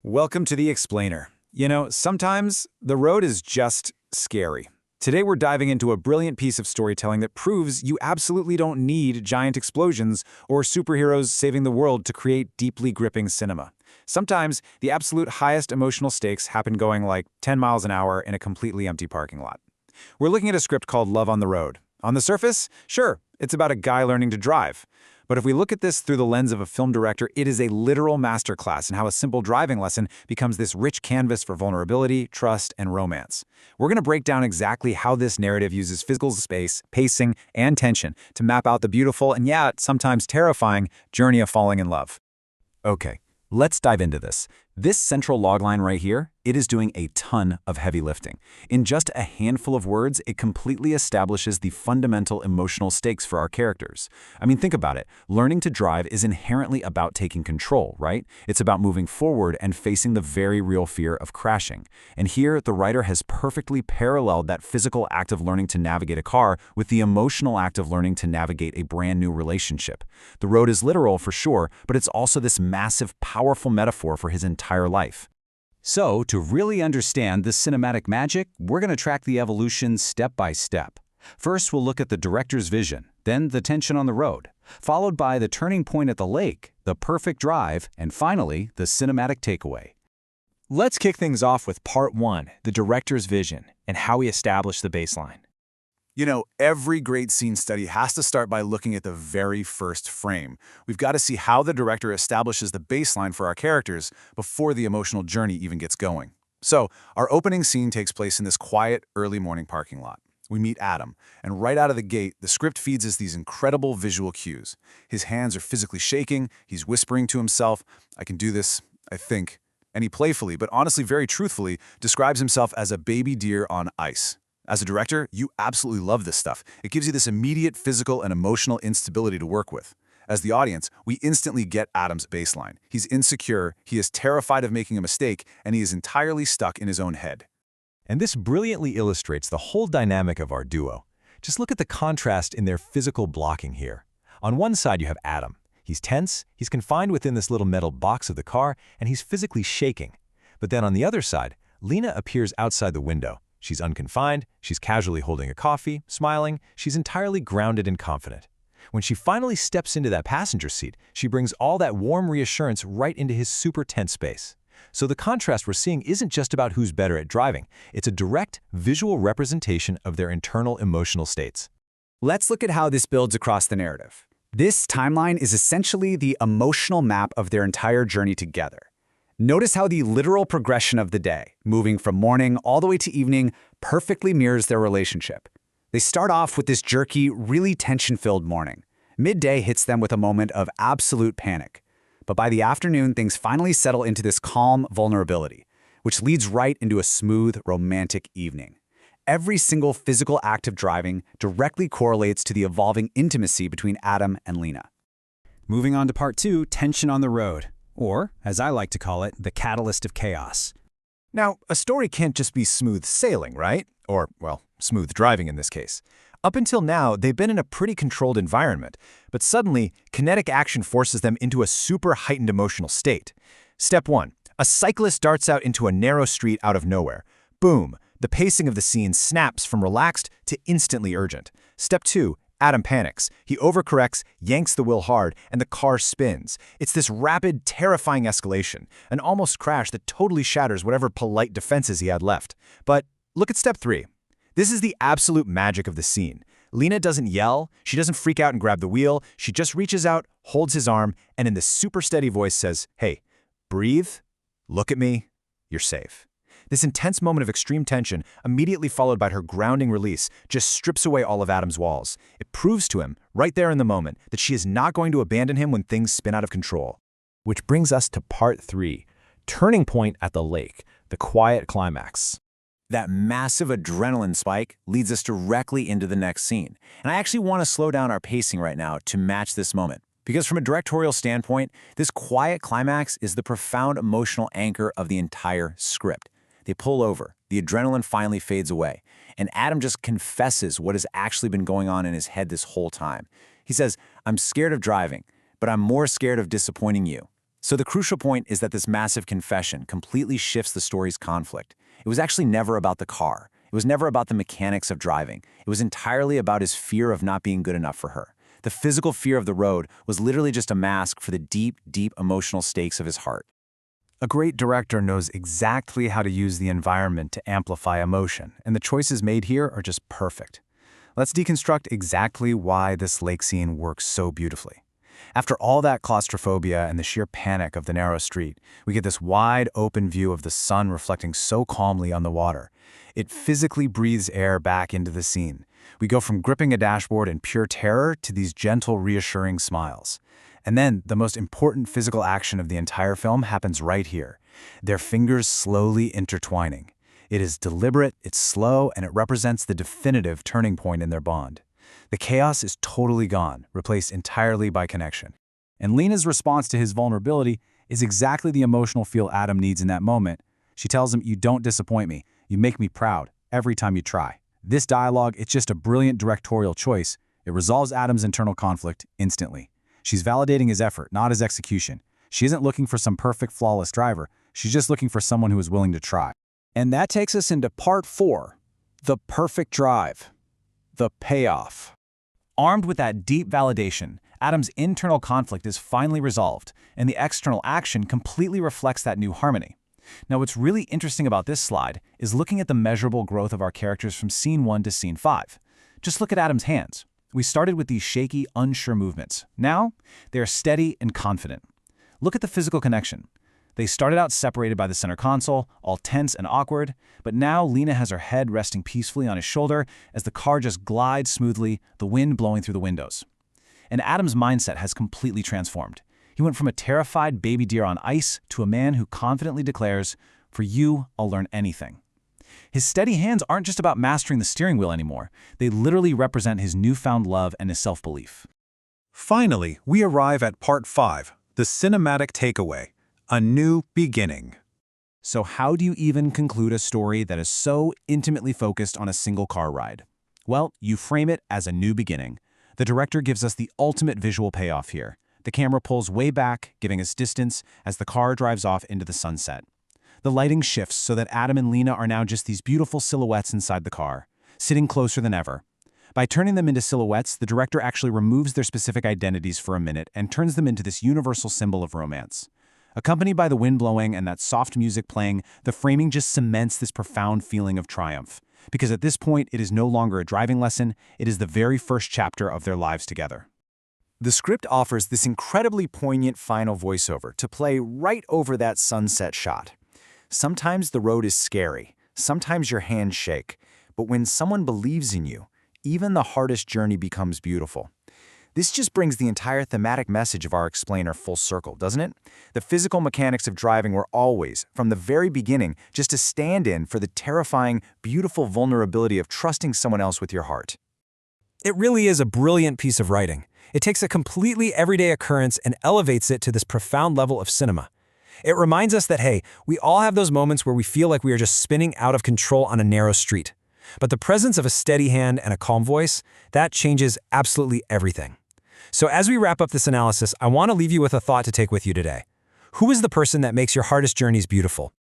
Welcome to The Explainer. You know, sometimes the road is just scary. Today we're diving into a brilliant piece of storytelling that proves you absolutely don't need giant explosions or superheroes saving the world to create deeply gripping cinema. Sometimes the absolute highest emotional stakes happen going like 10 miles an hour in a completely empty parking lot. We're looking at a script called Love on the Road. On the surface, sure, it's about a guy learning to drive. But if we look at this through the lens of a film director, it is a literal masterclass in how a simple driving lesson becomes this rich canvas for vulnerability, trust, and romance. We're going to break down exactly how this narrative uses physical space, pacing, and tension to map out the beautiful and yet sometimes terrifying journey of falling in love. Okay, let's dive into this. This central logline right here, it is doing a ton of heavy lifting. In just a handful of words, it completely establishes the fundamental emotional stakes for our characters. I mean, think about it. Learning to drive is inherently about taking control, right? It's about moving forward and facing the very real fear of crashing. And here, the writer has perfectly paralleled that physical act of learning to navigate a car with the emotional act of learning to navigate a brand new relationship. The road is literal for sure, but it's also this massive, powerful metaphor for his entire life. So, to really understand this cinematic magic, we're going to track the evolution step by step. First, we'll look at the director's vision, then the tension on the road, followed by the turning point at the lake, the perfect drive, and finally, the cinematic takeaway. Let's kick things off with part one, the director's vision, and how he established the baseline. You know, every great scene study has to start by looking at the very first frame. We've got to see how the director establishes the baseline for our characters before the emotional journey even gets going. So, our opening scene takes place in this quiet, early morning parking lot. We meet Adam, and right out of the gate, the script feeds us these incredible visual cues. His hands are physically shaking, he's whispering to himself, "I can do this, I think." And he playfully, but honestly very truthfully, describes himself as a baby deer on ice. As a director, you absolutely love this stuff. It gives you this immediate physical and emotional instability to work with. As the audience, we instantly get Adam's baseline. He's insecure, he is terrified of making a mistake, and he is entirely stuck in his own head. And this brilliantly illustrates the whole dynamic of our duo. Just look at the contrast in their physical blocking here. On one side, you have Adam. He's tense, he's confined within this little metal box of the car, and he's physically shaking. But then on the other side, Lena appears outside the window. She's unconfined, she's casually holding a coffee, smiling, she's entirely grounded and confident. When she finally steps into that passenger seat, she brings all that warm reassurance right into his super tense space. So the contrast we're seeing isn't just about who's better at driving, it's a direct, visual representation of their internal emotional states. Let's look at how this builds across the narrative. This timeline is essentially the emotional map of their entire journey together. Notice how the literal progression of the day, moving from morning all the way to evening, perfectly mirrors their relationship. They start off with this jerky, really tension-filled morning. Midday hits them with a moment of absolute panic. But by the afternoon, things finally settle into this calm vulnerability, which leads right into a smooth, romantic evening. Every single physical act of driving directly correlates to the evolving intimacy between Adam and Lena. Moving on to part two, tension on the road, or, as I like to call it, the catalyst of chaos. Now, a story can't just be smooth sailing, right? Or, well, smooth driving in this case. Up until now, they've been in a pretty controlled environment, but suddenly, kinetic action forces them into a super heightened emotional state. Step 1. A cyclist darts out into a narrow street out of nowhere. Boom! The pacing of the scene snaps from relaxed to instantly urgent. Step 2. Adam panics. He overcorrects, yanks the wheel hard, and the car spins. It's this rapid, terrifying escalation, an almost crash that totally shatters whatever polite defenses he had left. But look at step 3. This is the absolute magic of the scene. Lena doesn't yell, she doesn't freak out and grab the wheel, she just reaches out, holds his arm, and in this super steady voice says, "Hey, breathe, look at me, you're safe." This intense moment of extreme tension, immediately followed by her grounding release, just strips away all of Adam's walls. It proves to him, right there in the moment, that she is not going to abandon him when things spin out of control. Which brings us to part three, turning point at the lake, the quiet climax. That massive adrenaline spike leads us directly into the next scene. And I actually want to slow down our pacing right now to match this moment. Because from a directorial standpoint, this quiet climax is the profound emotional anchor of the entire script. They pull over, the adrenaline finally fades away, and Adam just confesses what has actually been going on in his head this whole time. He says, "I'm scared of driving, but I'm more scared of disappointing you." So the crucial point is that this massive confession completely shifts the story's conflict. It was actually never about the car. It was never about the mechanics of driving. It was entirely about his fear of not being good enough for her. The physical fear of the road was literally just a mask for the deep, deep emotional stakes of his heart. A great director knows exactly how to use the environment to amplify emotion, and the choices made here are just perfect. Let's deconstruct exactly why this lake scene works so beautifully. After all that claustrophobia and the sheer panic of the narrow street, we get this wide, open view of the sun reflecting so calmly on the water. It physically breathes air back into the scene. We go from gripping a dashboard in pure terror to these gentle, reassuring smiles. And then, the most important physical action of the entire film happens right here. Their fingers slowly intertwining. It is deliberate, it's slow, and it represents the definitive turning point in their bond. The chaos is totally gone, replaced entirely by connection. And Lena's response to his vulnerability is exactly the emotional feel Adam needs in that moment. She tells him, "You don't disappoint me. You make me proud every time you try." This dialogue, it's just a brilliant directorial choice. It resolves Adam's internal conflict instantly. She's validating his effort, not his execution. She isn't looking for some perfect, flawless driver. She's just looking for someone who is willing to try. And that takes us into part 4, the perfect drive, the payoff. Armed with that deep validation, Adam's internal conflict is finally resolved, and the external action completely reflects that new harmony. Now, what's really interesting about this slide is looking at the measurable growth of our characters from scene 1 to scene 5. Just look at Adam's hands. We started with these shaky, unsure movements. Now, they are steady and confident. Look at the physical connection. They started out separated by the center console, all tense and awkward, but now Lena has her head resting peacefully on his shoulder as the car just glides smoothly, the wind blowing through the windows. And Adam's mindset has completely transformed. He went from a terrified baby deer on ice to a man who confidently declares, "For you, I'll learn anything." His steady hands aren't just about mastering the steering wheel anymore. They literally represent his newfound love and his self-belief. Finally, we arrive at part 5, the cinematic takeaway, a new beginning. So how do you even conclude a story that is so intimately focused on a single car ride? Well, you frame it as a new beginning. The director gives us the ultimate visual payoff here. The camera pulls way back, giving us distance as the car drives off into the sunset. The lighting shifts so that Adam and Lena are now just these beautiful silhouettes inside the car, sitting closer than ever. By turning them into silhouettes, the director actually removes their specific identities for a minute and turns them into this universal symbol of romance. Accompanied by the wind blowing and that soft music playing, the framing just cements this profound feeling of triumph. Because at this point, it is no longer a driving lesson, it is the very first chapter of their lives together. The script offers this incredibly poignant final voiceover to play right over that sunset shot. Sometimes the road is scary, sometimes your hands shake, but when someone believes in you, even the hardest journey becomes beautiful. This just brings the entire thematic message of our explainer full circle, doesn't it? The physical mechanics of driving were always, from the very beginning, just a stand-in for the terrifying, beautiful vulnerability of trusting someone else with your heart. It really is a brilliant piece of writing. It takes a completely everyday occurrence and elevates it to this profound level of cinema. It reminds us that, hey, we all have those moments where we feel like we are just spinning out of control on a narrow street. But the presence of a steady hand and a calm voice, that changes absolutely everything. So as we wrap up this analysis, I want to leave you with a thought to take with you today. Who is the person that makes your hardest journeys beautiful?